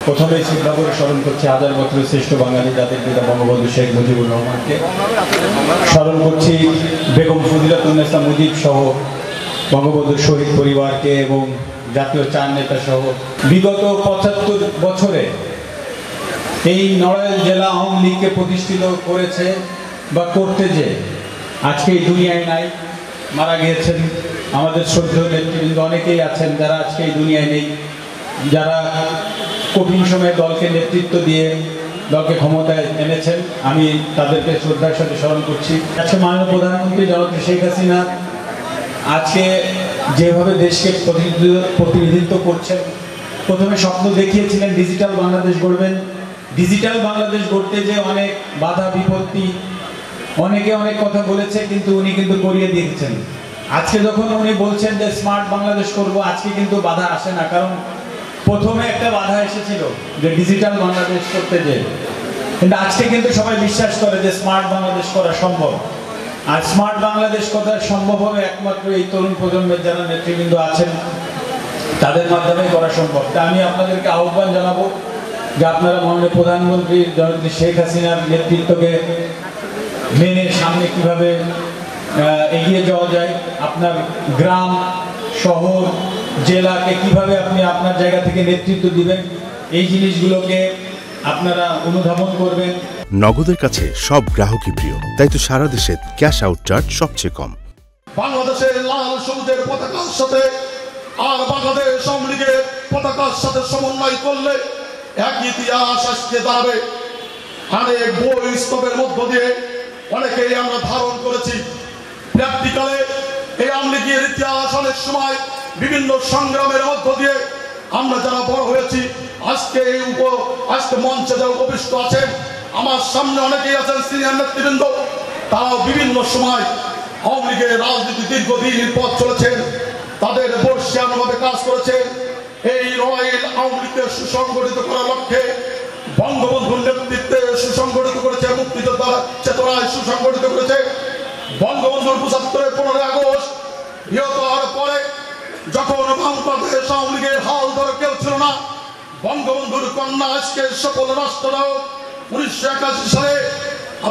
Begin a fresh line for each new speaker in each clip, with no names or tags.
প্রথমেই শ্রদ্ধা করে স্মরণ করছি হাজার বছরের শ্রেষ্ঠ বাঙালি জাতির পিতা বঙ্গবন্ধু শেখ মুজিবুর রহমানকে। স্মরণ করছি বেগম ফজিলাতুন্নেসা মুজিব সহ বঙ্গবন্ধুর শহীদ পরিবারকে এবং জাতীয় চার নেতা সহ বিগত ৭৫ বছরে এই নড়াইল জেলা আওয়ামী লীগকে প্রতিষ্ঠিত করেছে বা করতে যে আজকে এই দুনিয়ায় নাই, মারা গিয়েছেন আমাদের শ্রদ্ধেয় নেতৃবৃন্দ অনেকেই আছেন যারা আজকে এই দুনিয়ায় নেই, যারা কঠিন সময়ে দলকে নেতৃত্ব দিয়ে দলকে ক্ষমতায় এনেছেন। আমি তাদেরকে শ্রদ্ধার সাথে স্মরণ করছি। আজকে মাননীয় প্রধানমন্ত্রী জননেত্রী শেখ হাসিনা আজকে যেভাবে দেশকে প্রতিনিধিত্ব করছেন, প্রথমে স্বপ্ন দেখিয়েছিলেন ডিজিটাল বাংলাদেশ গড়বেন। ডিজিটাল বাংলাদেশ গড়তে যে অনেক বাধা বিপত্তি, অনেকে অনেক কথা বলেছে, কিন্তু উনি কিন্তু করিয়ে দিয়েছেন। আজকে যখন উনি বলছেন যে স্মার্ট বাংলাদেশ করব, আজকে কিন্তু বাধা আসে না, কারণ প্রথমে একটা বাধা এসেছিল যে ডিজিটাল বাংলাদেশ করতে যে, কিন্তু আজকে কিন্তু সবাই বিশ্বাস করে যে স্মার্ট বাংলাদেশ করা সম্ভব। আর স্মার্ট বাংলাদেশ করা সম্ভব হবে একমাত্র এই তরুণ প্রজন্মের যারা নেতৃবৃন্দ আছেন তাদের মাধ্যমেই করা সম্ভব। তা আমি আপনাদেরকে আহ্বান জানাবো যে আপনারা মাননীয় প্রধানমন্ত্রী জননেত্রী শেখ হাসিনার নেতৃত্বকে মেনে সামনে কিভাবে এগিয়ে যাওয়া যায়, আপনার গ্রাম শহর জেলাকে কিভাবে আপনি আপনার জায়গা থেকে নেতৃত্ব দিবেন, এই জিনিসগুলোকে আপনারা অনুধাবন করবেন।
নগদের কাছে সব গ্রাহকই প্রিয়, তাই তো সারা দেশে ক্যাশ আউট চার্জ সবচেয়ে কম।
বাংলাদেশের লাল সবুজের পতাকার সাথে আর বাংলাদেশ আওয়ামী লীগের পতাকার সাথে সমন্বয় করলে এক ইতিহাস আজকে দাঁড়াবে। অনেক বই স্তবের মধ্য দিয়ে অনেকেই আমরা ধারণ করেছি। প্র্যাকটিক্যালে এই আওয়ামী লীগের ইতিহাস অনেক সময় বিভিন্ন সংগ্রামের মধ্য দিয়ে আমরা যারা বড় হয়েছি, আজকে মঞ্চে যারা উপবিষ্ট আছেন, আমার সামনে অনেকেই আছেন সিনিয়র নেতৃবৃন্দ, তারাও বিভিন্ন সময় আওয়ামী লীগের রাজনীতি দীর্ঘদিন পথ চলেছেন, তাদের বর্ষিয়ানুভাবে কাজ করেছেন। এই নড়াইল আওয়ামী লীগকে সুসংগঠিত করার লক্ষ্যে বঙ্গবন্ধুর নেতৃত্বে সুসংগঠিত করেছে, মুক্তিযোদ্ধার চেতনায় সুসংগঠিত করেছে। বঙ্গবন্ধুর ৭৫ 15 আগস্ট নিহত হওয়ার পরে যখন বাংলাদেশ আওয়ামী লীগের হাল ধরে কেউ ছিল না, বঙ্গবন্ধুর কন্যা আজকে সকল রাষ্ট্রনায়ক ১৯৮১ সালে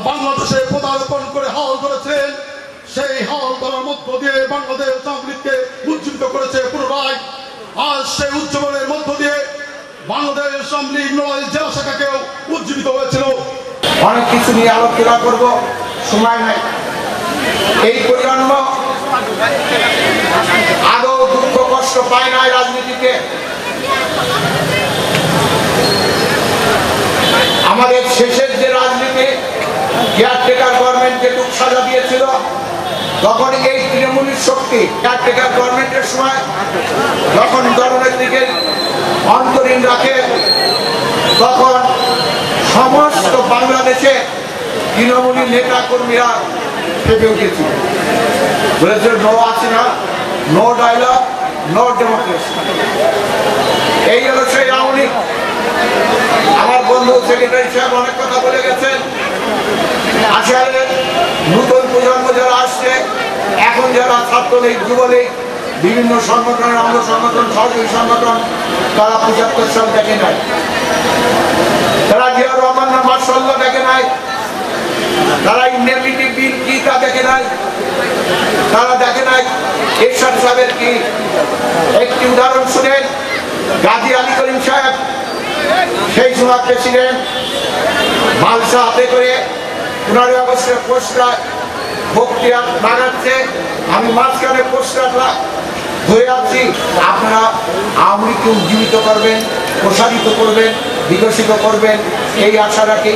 বাংলাদেশে পদার্পণ করে হাল ধরেছিলেন। সেই হাল ধরার মধ্য দিয়ে বাংলাদেশ আওয়ামী লীগকে উজ্জীবিত করেছে পুনরায়। আজ সেই উজ্জীবনের মধ্য দিয়ে বাংলাদেশ আওয়ামী লীগ নড়াইল জেলা শাখাকেও উজ্জীবিত হয়েছিল।
অনেক কিছু নিয়ে আলোচনা করব, সময় নাই। এই প্রজন্ম আদৌ দুঃখ কষ্ট পায় নাই রাজনীতিতে। আমাদের শেষের যে রাজনীতি কেয়ারটেকার গভর্নমেন্ট যেটুক সাজা দিয়েছিল, তখন এই তৃণমূলের শক্তি কেয়ারটেকার গভর্নমেন্টের সময় যখন জননেত্রীকে অন্তরীণ রাখে, তখন সমস্ত বাংলাদেশে তৃণমূলী নেতা কর্মীরা খেপে উঠেছিল, বলেছিল no Hasina, no dialogue, no democracy. এই হলো সেই আওয়ামী লীগ। আমার বন্ধু সেক্রেটারি সাহেব অনেক কথা বলে গেছেন। আসলে নতুন প্রজন্ম যারা আসছে, এখন যারা ছাত্রলীগ যুবলীগ বিভিন্ন সংগঠনের অঙ্গ সংগঠন সহযোগী সংগঠন, তারা ৭৫ সাল দেখে নাই, তারা জিয়াউর রহমান মার্শাল্লাহ দেখে নাই, তারা ইন্ডেমনিটি বিল কি তা দেখে নাই, তারা দেখে নাই এরশাদ সাহেবের কি। একটি উদাহরণ শুনেন, গাজী আলী করিম সাহেব সেই সময় প্রেসিডেন্ট, মালসা হাতে করে 15 আগস্টের পোস্টার বক্তৃতা লাগাচ্ছে, আমি মাঝখানে পোস্টারটা ধরে আছি। আপনারা আওয়ামী লীগকে উজ্জীবিত করবেন, প্রসারিত করবেন, বিকশিত করবেন, এই আশা রাখি।